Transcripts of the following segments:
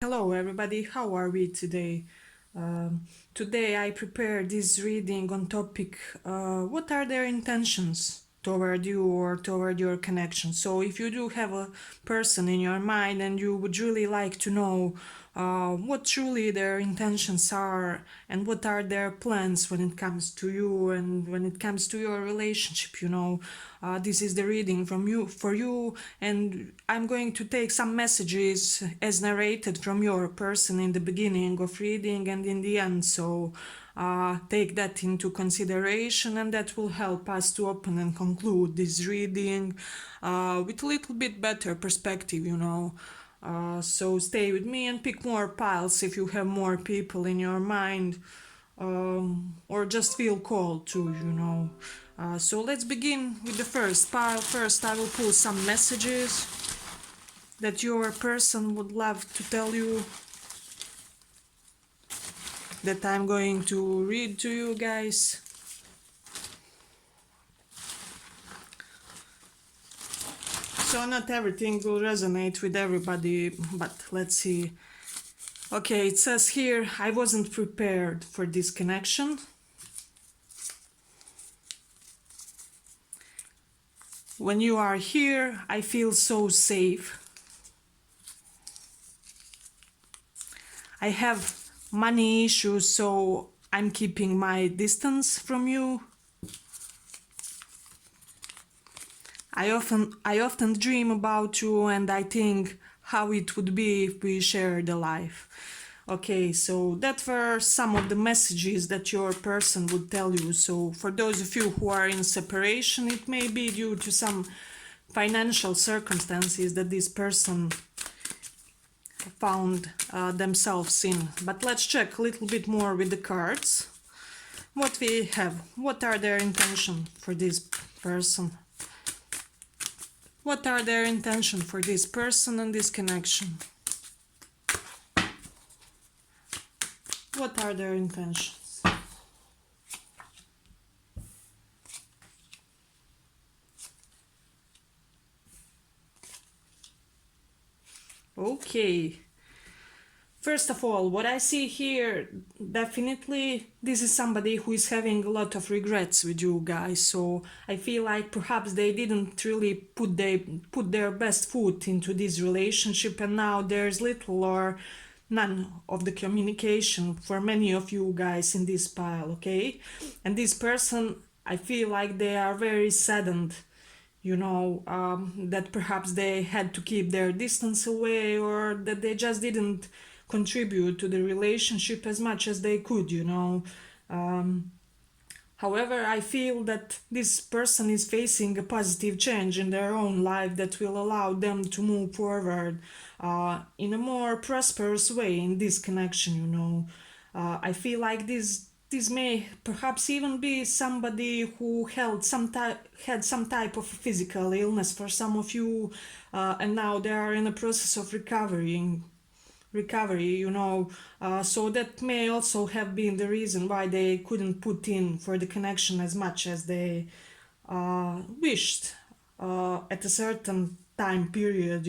Hello, everybody. How are we today? Today, I prepared this reading on topic what are their intentions toward you or toward your connection. So, if you do have a person in your mind and you would really like to know what truly their intentions are and what are their plans when it comes to you and when it comes to your relationship, this is the reading from you for you, and I'm going to take some messages as narrated from your person in the beginning of reading and in the end. So take that into consideration, and that will help us to open and conclude this reading with a little bit better perspective. So stay with me and pick more piles if you have more people in your mind, or just feel called to. So let's begin with the first pile. First, I will pull some messages that your person would love to tell you, that I'm going to read to you guys. So not everything will resonate with everybody, but let's see. Okay, it says here, I wasn't prepared for this connection. When you are here, I feel so safe. I have money issues, so I'm keeping my distance from you. I often dream about you, and I think how it would be if we shared a life. Okay, so that were some of the messages that your person would tell you. So for those of you who are in separation, it may be due to some financial circumstances that this person found themselves in. But let's check a little bit more with the cards. What we have, what are their intentions for this person? What are their intentions for this person and this connection? What are their intentions? Okay. First of all, what I see here, definitely this is somebody who is having a lot of regrets with you guys. So I feel like perhaps they didn't really put their best foot into this relationship, and now there's little or none of the communication for many of you guys in this pile, okay? And this person, I feel like they are very saddened, that perhaps they had to keep their distance away, or that they just didn't contribute to the relationship as much as they could. However, I feel that this person is facing a positive change in their own life that will allow them to move forward in a more prosperous way in this connection. I feel like this may perhaps even be somebody who had some type of physical illness for some of you, and now they are in a process of recovery. So that may also have been the reason why they couldn't put in for the connection as much as they wished at a certain time period.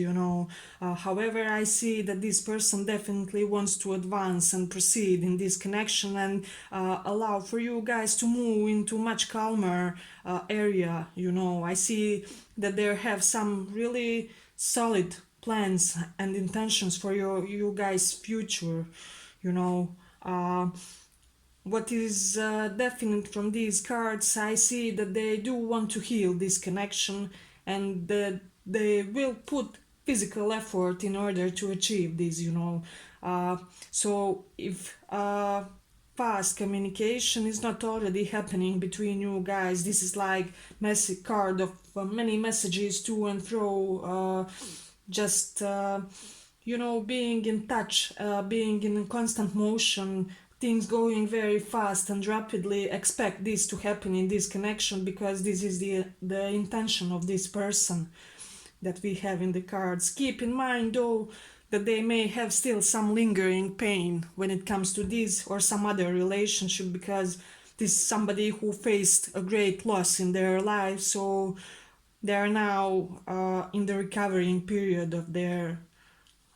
However, I see that this person definitely wants to advance and proceed in this connection, and allow for you guys to move into much calmer area. I see that they have some really solid plans and intentions for you guys' future. you know uh, what is definite from these cards, I see that they do want to heal this connection, and that they will put physical effort in order to achieve this. So if fast communication is not already happening between you guys, this is like messy card of many messages to and fro, just being in touch, being in constant motion, things going very fast and rapidly. Expect this to happen in this connection, because this is the intention of this person that we have in the cards. Keep in mind though that they may have still some lingering pain when it comes to this or some other relationship, because this is somebody who faced a great loss in their life, so they are now in the recovering period of their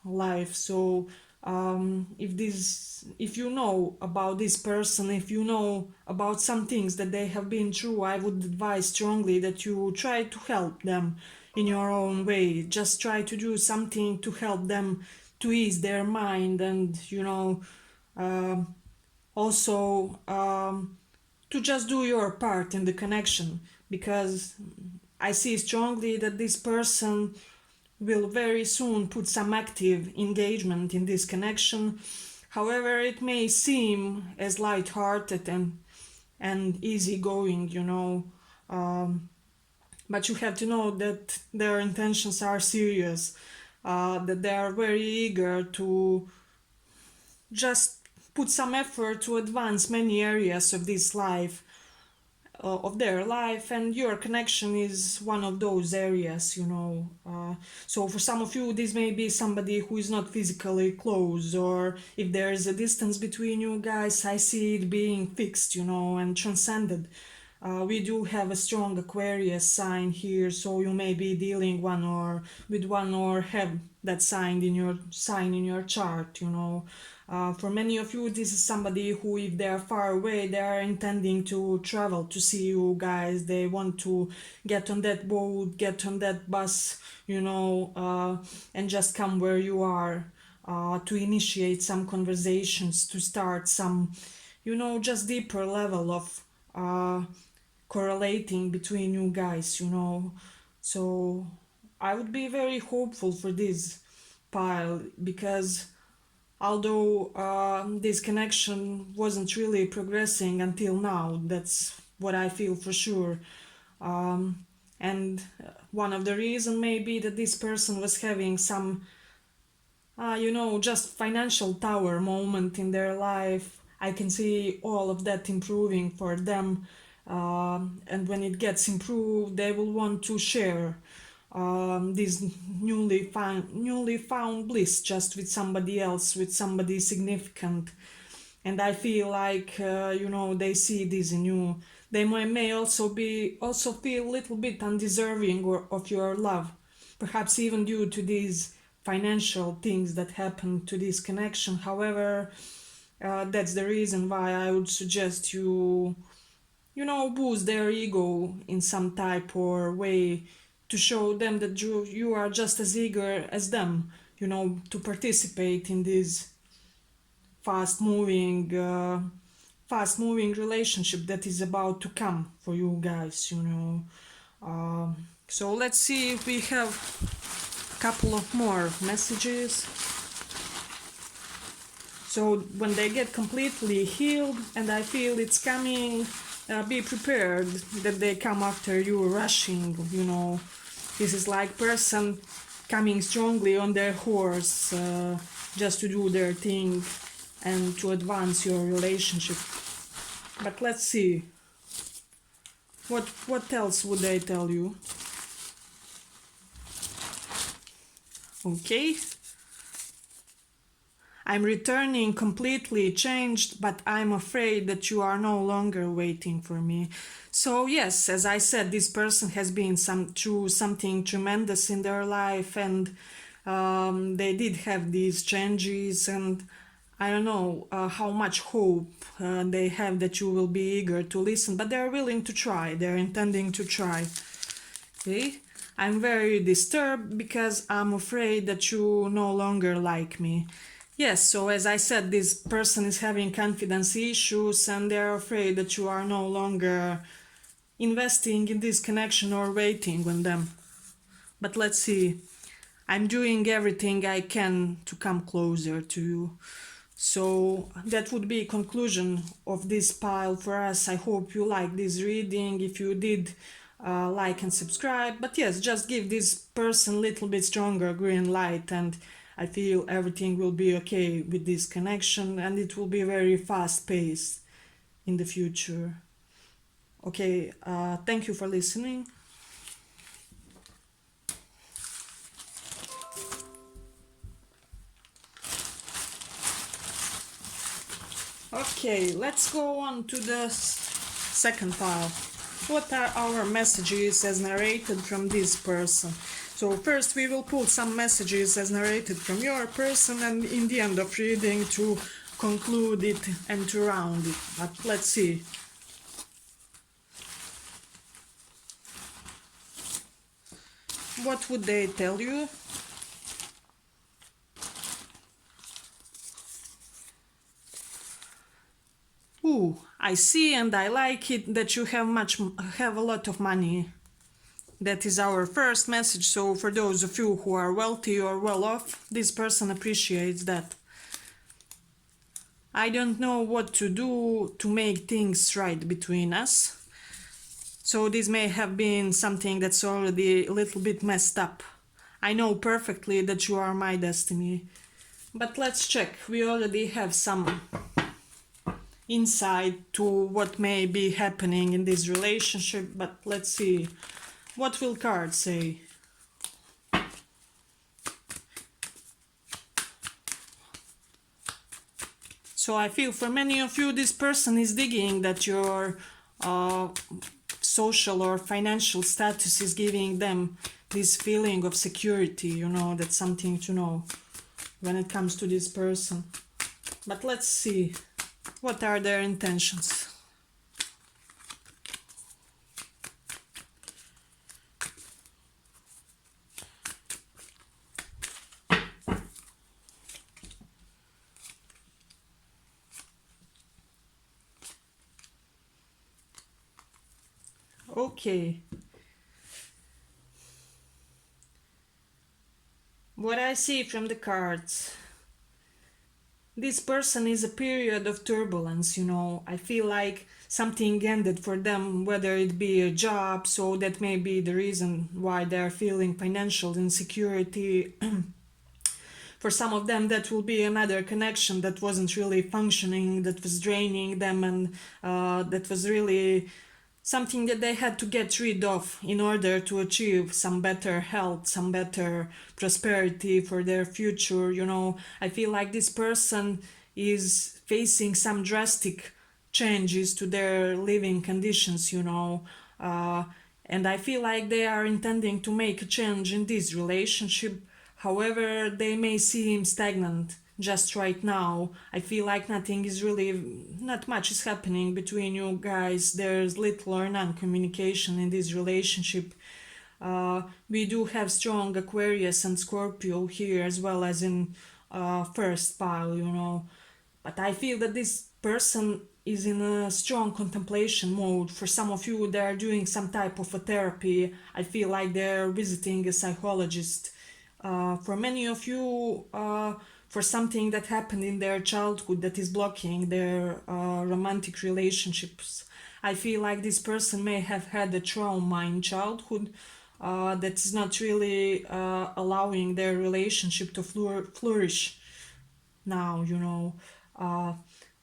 life. So if you know about this person, if you know about some things that they have been through, I would advise strongly that you try to help them in your own way. Just try to do something to help them to ease their mind, and also to just do your part in the connection, because I see strongly that this person will very soon put some active engagement in this connection. However, it may seem as light-hearted and easygoing, but you have to know that their intentions are serious, that they are very eager to just put some effort to advance many areas of this life, of their life, and your connection is one of those areas. So for some of you, this may be somebody who is not physically close, or if there is a distance between you guys, I see it being fixed, and transcended. We do have a strong Aquarius sign here, so you may be dealing with one or have that sign in your chart. For many of you, this is somebody who, if they are far away, they are intending to travel to see you guys. They want to get on that boat, get on that bus, and just come where you are, to initiate some conversations, to start some, just deeper level of correlating between you guys. So I would be very hopeful for this pile, because although this connection wasn't really progressing until now, that's what I feel for sure. And one of the reasons may be that this person was having some, just financial tower moment in their life. I can see all of that improving for them. And when it gets improved, they will want to share this newly found bliss just with somebody else, with somebody significant. And I feel like they see this in you. They may also feel a little bit undeserving of your love, perhaps even due to these financial things that happen to this connection. However, that's the reason why I would suggest you boost their ego in some type or way, to show them that you are just as eager as them, to participate in this fast moving relationship that is about to come for you guys. So let's see if we have a couple of more messages. So when they get completely healed, and I feel it's coming, be prepared that they come after you rushing. This is like person coming strongly on their horse, just to do their thing and to advance your relationship. But let's see, what else would they tell you? Okay. I'm returning completely changed, but I'm afraid that you are no longer waiting for me. So yes, as I said, this person has been through something tremendous in their life, and they did have these changes, and I don't know how much hope they have that you will be eager to listen, but they're willing to try. They're intending to try. Okay? I'm very disturbed because I'm afraid that you no longer like me. Yes, so as I said, this person is having confidence issues, and they're afraid that you are no longer investing in this connection or waiting on them. But let's see. I'm doing everything I can to come closer to you. So that would be a conclusion of this pile for us. I hope you like this reading. If you did, like and subscribe. But yes, just give this person a little bit stronger green light, and I feel everything will be okay with this connection, and it will be very fast paced in the future. Okay, thank you for listening. Okay, let's go on to the second pile. What are our messages as narrated from this person? So first we will pull some messages as narrated from your person, and in the end of reading to conclude it and to round it. But let's see. What would they tell you? Ooh, I see and I like it that you have a lot of money. That is our first message. So for those of you who are wealthy or well off, this person appreciates that. I don't know what to do to make things right between us. So this may have been something that's already a little bit messed up. I know perfectly that you are my destiny. But let's check. We already have some insight to what may be happening in this relationship, but let's see. What will cards say? So I feel for many of you, this person is digging that your social or financial status is giving them this feeling of security, you know, that's something to know when it comes to this person. But let's see, what are their intentions? Okay. What I see from the cards, this person is a period of turbulence, you know. I feel like something ended for them, whether it be a job, so that may be the reason why they're feeling financial insecurity. For some of them, that will be another connection that wasn't really functioning, that was draining them, and that was really something that they had to get rid of in order to achieve some better health, some better prosperity for their future. You know, I feel like this person is facing some drastic changes to their living conditions, you know. And I feel like they are intending to make a change in this relationship. However, they may seem stagnant just right now. I feel like not much is happening between you guys. There's little or none communication in this relationship. We do have strong Aquarius and Scorpio here, as well as in first pile, you know. But I feel that this person is in a strong contemplation mode. For some of you, they are doing some type of a therapy. I feel like they're visiting a psychologist. For many of you, for something that happened in their childhood that is blocking their romantic relationships. I feel like this person may have had a trauma in childhood that is not really allowing their relationship to flourish now, you know.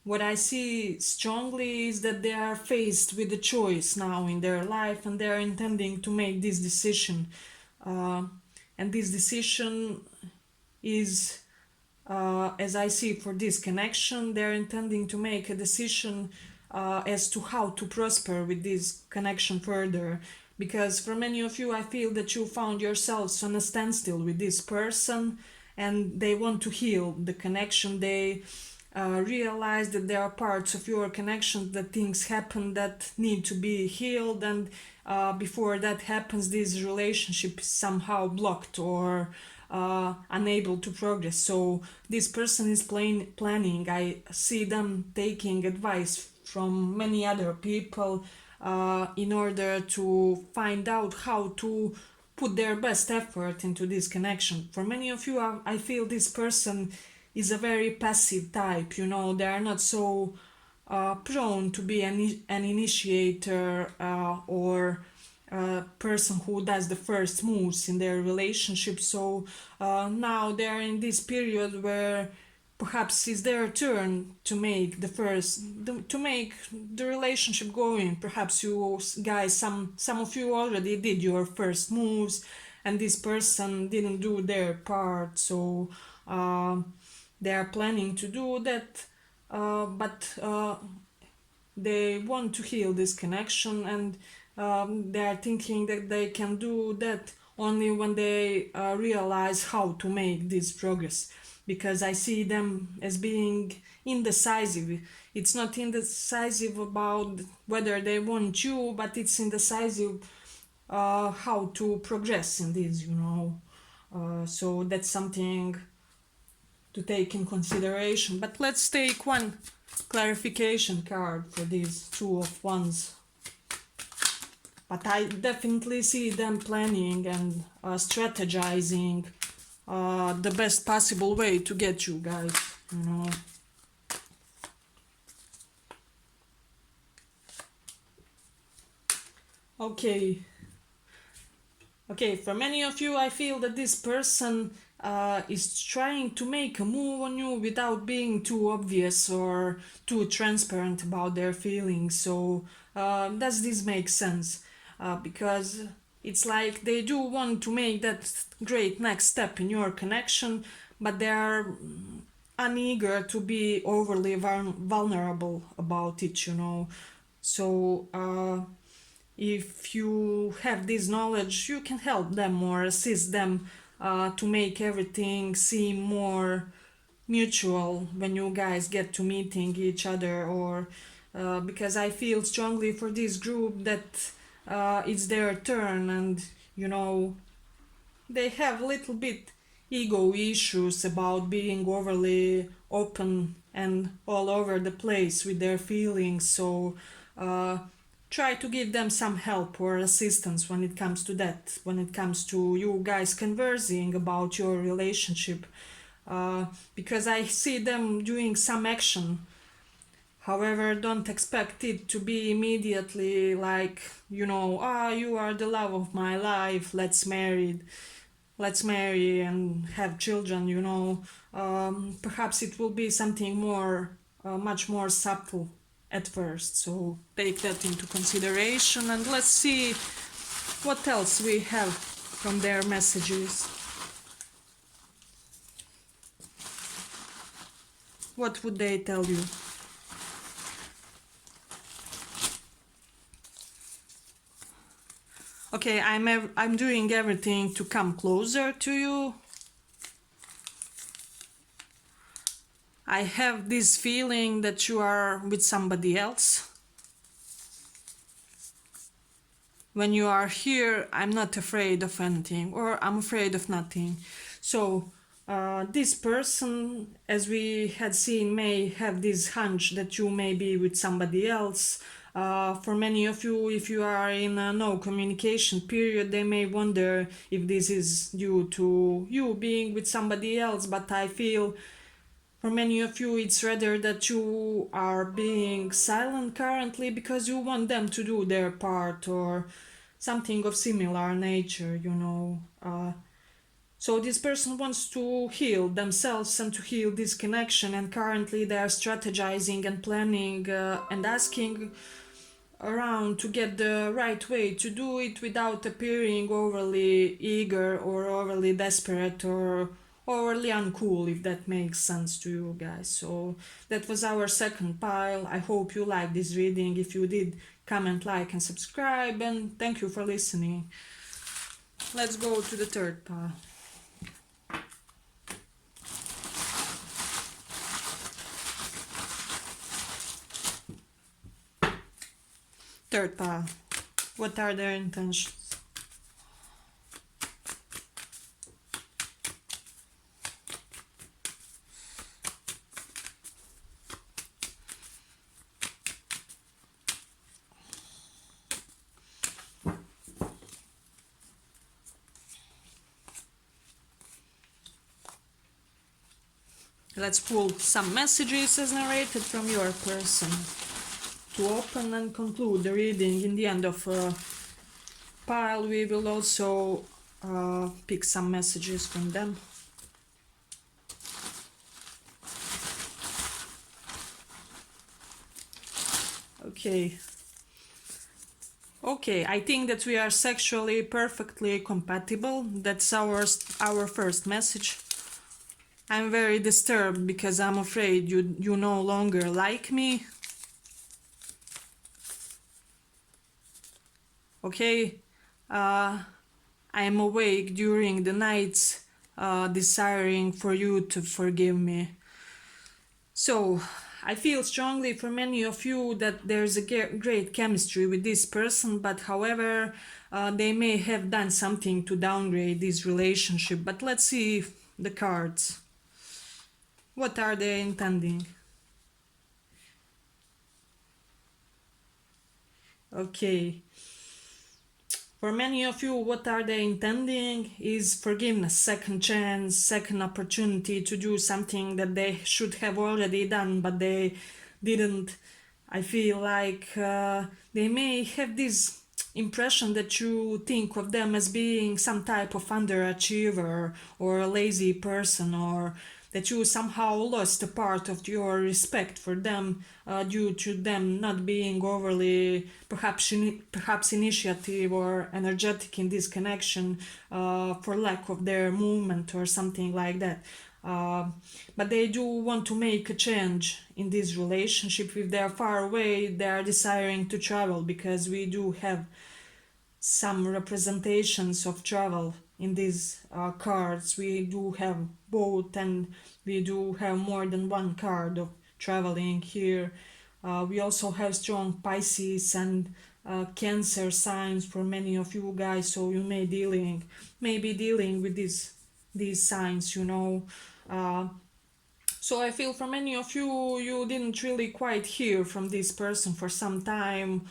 What I see strongly is that they are faced with a choice now in their life, and they are intending to make this decision. And this decision is, as I see for this connection, they're intending to make a decision as to how to prosper with this connection further. Because for many of you, I feel that you found yourselves on a standstill with this person, and they want to heal the connection. They realize that there are parts of your connection, that things happen that need to be healed, and before that happens, this relationship is somehow blocked or unable to progress. So this person is planning. I see them taking advice from many other people in order to find out how to put their best effort into this connection. For many of you, I feel this person is a very passive type, you know. They are not so prone to be an initiator or a person who does the first moves in their relationship. So now they are in this period where perhaps it's their turn to make to make the relationship going. Perhaps you guys, some of you already did your first moves, and this person didn't do their part. So they are planning to do that, but they want to heal this connection, and they are thinking that they can do that only when they realize how to make this progress, because I see them as being indecisive. It's not indecisive about whether they want you, but it's indecisive how to progress in this, you know. So that's something to take in consideration. But let's take one clarification card for these Two of Wands. But I definitely see them planning and strategizing the best possible way to get you guys, you know. Okay. Okay, for many of you, I feel that this person is trying to make a move on you without being too obvious or too transparent about their feelings. So, does this make sense? Because it's like they do want to make that great next step in your connection, but they are uneager to be overly vulnerable about it, you know. So, if you have this knowledge, you can help them or assist them to make everything seem more mutual when you guys get to meeting each other, or because I feel strongly for this group that it's their turn, and you know, they have a little bit ego issues about being overly open and all over the place with their feelings. So uh, try to give them some help or assistance when it comes to that, when it comes to you guys conversing about your relationship, because I see them doing some action. However, don't expect it to be immediately like, you know, you are the love of my life, let's marry and have children, you know. Perhaps it will be something more, much more subtle at first. So take that into consideration, and let's see what else we have from their messages. What would they tell you? Okay, I'm doing everything to come closer to you. I have this feeling that you are with somebody else. When you are here, I'm not afraid of anything, or I'm afraid of nothing. So this person, as we had seen, may have this hunch that you may be with somebody else. For many of you, if you are in a no communication period, they may wonder if this is due to you being with somebody else, but I feel for many of you it's rather that you are being silent currently because you want them to do their part or something of similar nature, you know. So this person wants to heal themselves and to heal this connection, and currently they are strategizing and planning and asking around to get the right way to do it without appearing overly eager or overly desperate or overly uncool, if that makes sense to you guys. So that was our second pile. I hope you liked this reading. If you did, comment, like, and subscribe, and thank you for listening. Let's go to the third pile. Third pile. What are their intentions? Let's pull some messages as narrated from your person to open and conclude the reading. In the end of a pile, we will also pick some messages from them. Okay. Okay, I think that we are sexually perfectly compatible. That's our first message. I'm very disturbed because I'm afraid you no longer like me. Okay, I am awake during the nights, desiring for you to forgive me. So, I feel strongly for many of you that there's a great chemistry with this person, but however, they may have done something to downgrade this relationship. But let's see the cards. What are they intending? Okay. For many of you, what are they intending is forgiveness, second chance, second opportunity to do something that they should have already done, but they didn't. I feel like they may have this impression that you think of them as being some type of underachiever or a lazy person, or that you somehow lost a part of your respect for them due to them not being overly perhaps initiative or energetic in this connection for lack of their movement or something like that. But they do want to make a change in this relationship. If they are far away, they are desiring to travel, because we do have some representations of travel in these cards. We do have both, and we do have more than one card of traveling here. We also have strong Pisces and Cancer signs for many of you guys, so you may be dealing with these signs, you know. So I feel for many of you, you didn't really quite hear from this person for some time,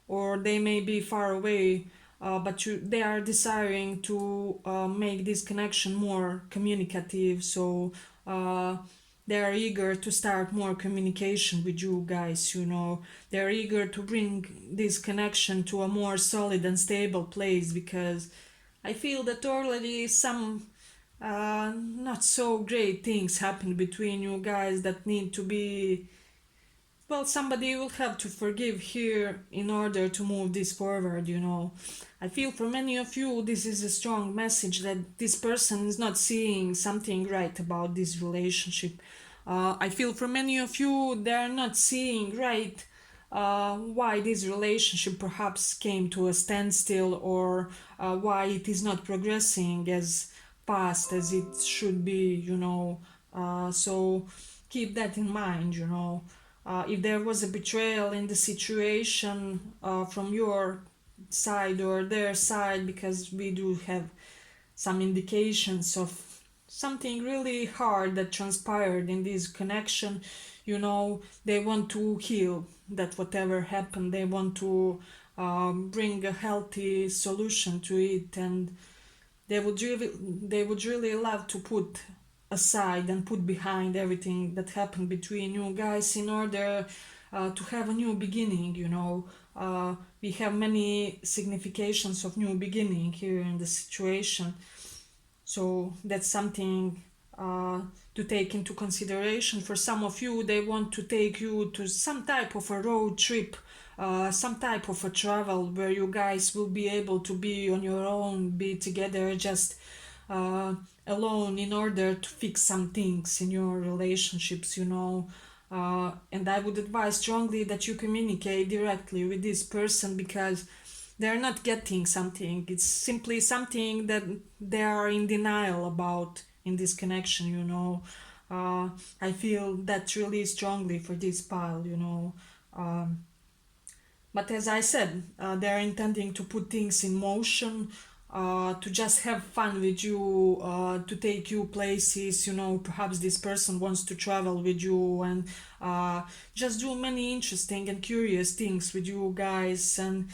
or they may be far away, but they are desiring to make this connection more communicative. So they are eager to start more communication with you guys, you know. They are eager to bring this connection to a more solid and stable place, because I feel that already some not so great things happen between you guys that need to be, well, somebody will have to forgive here in order to move this forward, you know. I feel for many of you this is a strong message that this person is not seeing something right about this relationship. I feel for many of you they are not seeing right why this relationship perhaps came to a standstill, or why it is not progressing as fast as it should be, you know. So keep that in mind, you know. If there was a betrayal in the situation from your side or their side, because we do have some indications of something really hard that transpired in this connection, you know, they want to heal that whatever happened. They want to bring a healthy solution to it, and they would really love to put aside and put behind everything that happened between you guys in order to have a new beginning, you know. We have many significations of new beginning here in the situation, so that's something to take into consideration. For some of you, they want to take you to some type of a road trip, some type of a travel where you guys will be able to be on your own, be together, just alone, in order to fix some things in your relationships, you know. And I would advise strongly that you communicate directly with this person, because they're not getting something. It's simply something that they are in denial about in this connection, you know. I feel that really strongly for this pile, you know. But as I said, they're intending to put things in motion, to just have fun with you, to take you places, you know. Perhaps this person wants to travel with you and just do many interesting and curious things with you guys. And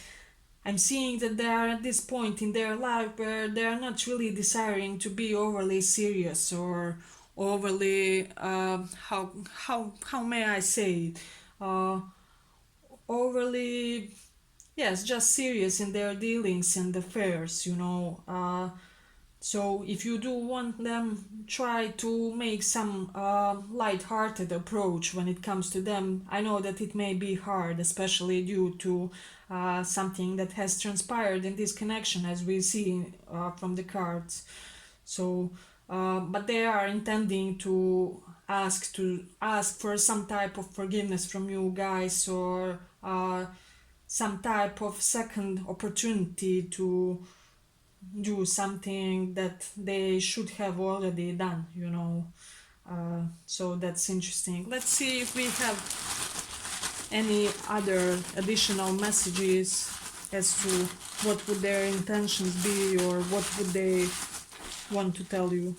I'm seeing that they are at this point in their life where they are not really desiring to be overly serious or overly how may I say it, uh, overly, yes, just serious in their dealings and affairs, you know. So if you do want them, try to make some light-hearted approach when it comes to them. I know that it may be hard, especially due to something that has transpired in this connection, as we see from the cards. So, but they are intending to ask for some type of forgiveness from you guys, or some type of second opportunity to do something that they should have already done, you know. So that's interesting. Let's see if we have any other additional messages as to what would their intentions be, or what would they want to tell you.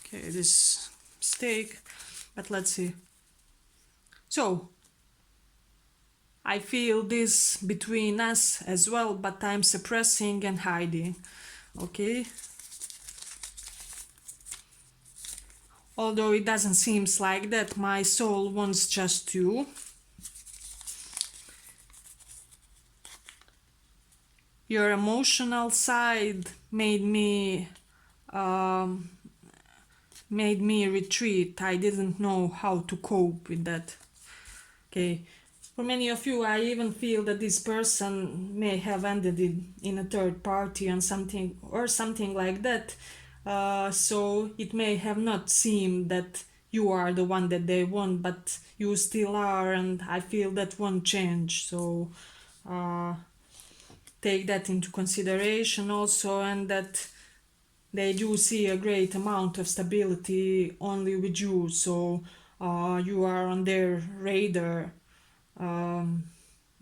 Okay, this mistake, but let's see. So I feel this between us as well, but I'm suppressing and hiding. Okay, although it doesn't seem like that, my soul wants just you. Your emotional side made me retreat. I didn't know how to cope with that. Okay, for many of you, I even feel that this person may have ended it in a third party and something like that. So it may have not seemed that you are the one that they want, but you still are, and I feel that won't change. So take that into consideration also, and that they do see a great amount of stability only with you. So you are on their radar.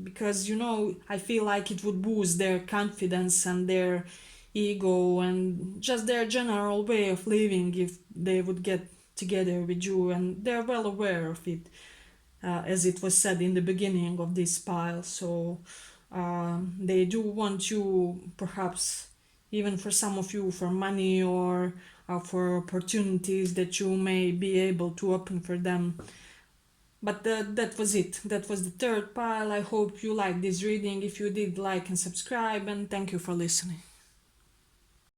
Because, you know, I feel like it would boost their confidence and their ego and just their general way of living if they would get together with you, and they're well aware of it, as it was said in the beginning of this pile. So they do want you, perhaps even for some of you, for money, or for opportunities that you may be able to open for them. But that was it. That was the third pile. I hope you liked this reading. If you did, like and subscribe, and thank you for listening.